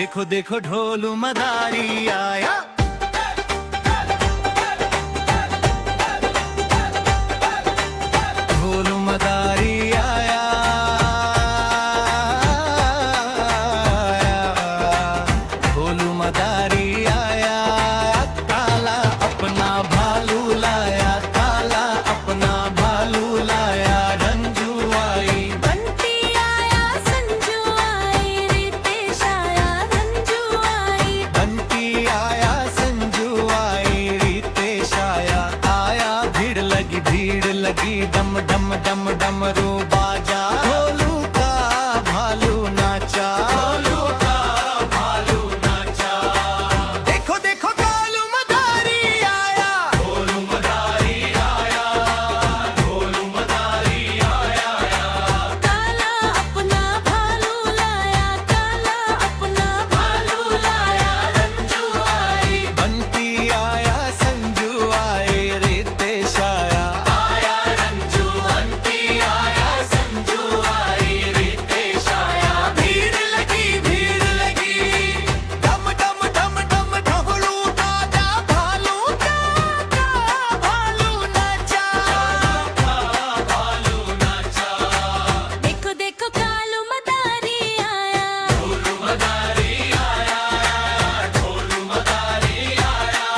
देखो देखो ढोलू मदारी आया। ढोलू मदारी आया, ढोलू मदारी आया। काला अपना भालू लाया, काला अपना भालू लाया। रंजू आई, बंटी आया, संजू आई, रितेश आया, रंजू आई। बंटी आया, संजू आई, रितेश आया। आया भीड़ लगी डम डम डम डमरू बाजा। ढोलू का भालू नाचा, ढोलू का भालू नाचा। देखो देखो कालू मदारी आया, ढोलू मदारी आया, ढोलू मदारी आया। काला अपना भालू लाया, काला अपना भालू लाया। रंजू आई, बंटी आया, संजू आए, रितेश आया। आया रंजू, बंटी आया, संजू आई, रितेश आया। भीड़ लगी डम डम डम डम ढोलू बाजा। भालू का भालू नाचा, भालू नाचा। देखो देखो कालू मदारी आया। ढोलू मदारी आया, ढोलू मदारी आया।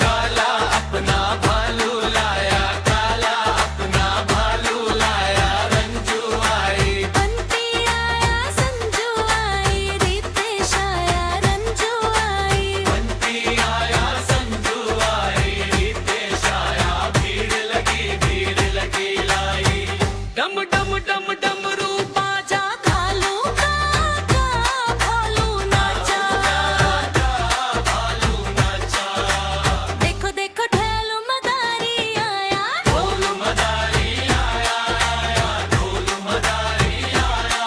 काला अपना भालू लाया, काला अपना भालू लाया। रंजू आई, बंटी आया, संजू आई, रितेश आया, रंजू आई। बंटी आया, संजू आई, रितेश आया। भीड़ लगी लाई। डम डम डम डमरू बाजा कालू का भालू नाचा। भालू नाचा। देखो देखो ढोलू मदारी आया। ढोलू मदारी आया, ढोलू मदारी आया।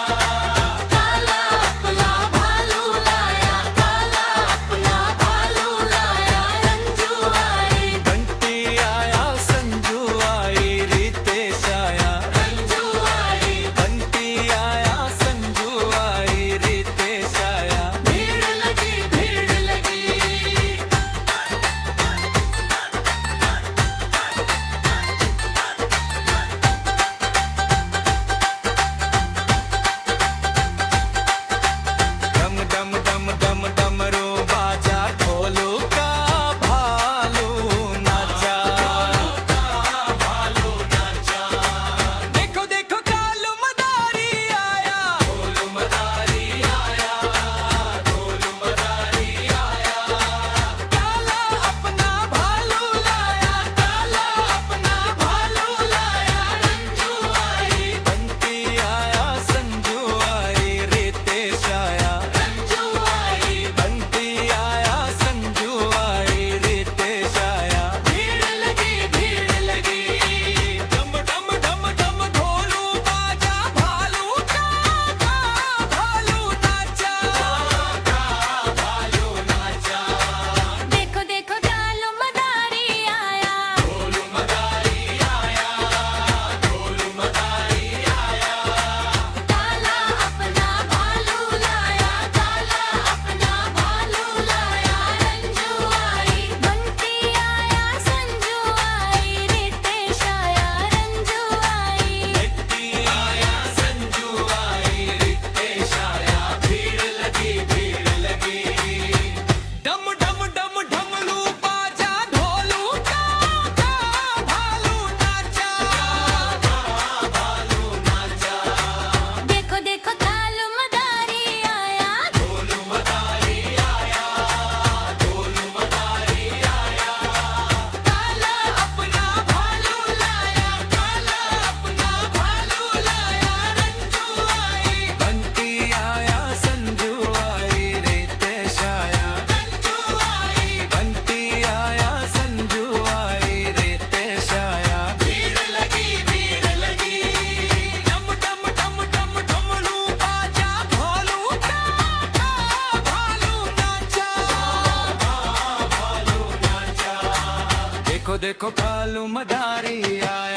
काला अपना भालू लाया, काला अपना भालू लाया। रंजू आई, बंटी आया, संजू आई, रितेश आया। रंजू आई। बंटी आया, संजू आई, रितेश आया। भीड़ लगी डम डम डम डम डमरू बाजा। ढोलू का भालू नाचा, भालू नाचा। देखो देखो कालू मदारी आया, ढोलू मदारी आया, ढोलू मदारी आया। काला अपना भालू लाया, काला अपना भालू लाया। रंजू आई, बंटी आया, संजू आई, रितेश आया। रंजू आई। बंटी आया, संजू आई, रितेश आया। भीड़ लगी डम डम डम डम ढोलू बाजा। भालू का भालू नाचा, भालू नाचा। देखो देखो कालू मदारी आया। ढोलू मदारी आया, ढोलू मदारी आया। काला अपना भालू लाया, काला अपना भालू लाया। रंजू आई, बंटी आया, संजू आई, रितेश आया। रंजू आई, बंटी आया, संजू आई, रितेश आया। भीड़ लगी डम डम डम ढमरू बाजा। ढोलू का भालू नाचा, भालू नाचा। देखो देखो कालू मदारी आया। ढोलू मदारी आया, ढोलू मदारी आया। काला अपना भालू लाया, काला अपना भालू लाया। रंजू आई, बंटी आया, संजू आई, रितेश आया। रंजू आई, बंटी आया, संजू आई, रितेश आया। भीड़ लगी डम डम डम डम ढमरू बाजा। ढोलू का भालू नाचा, भालू नाचा। देखो देखो कालू मदारी आया।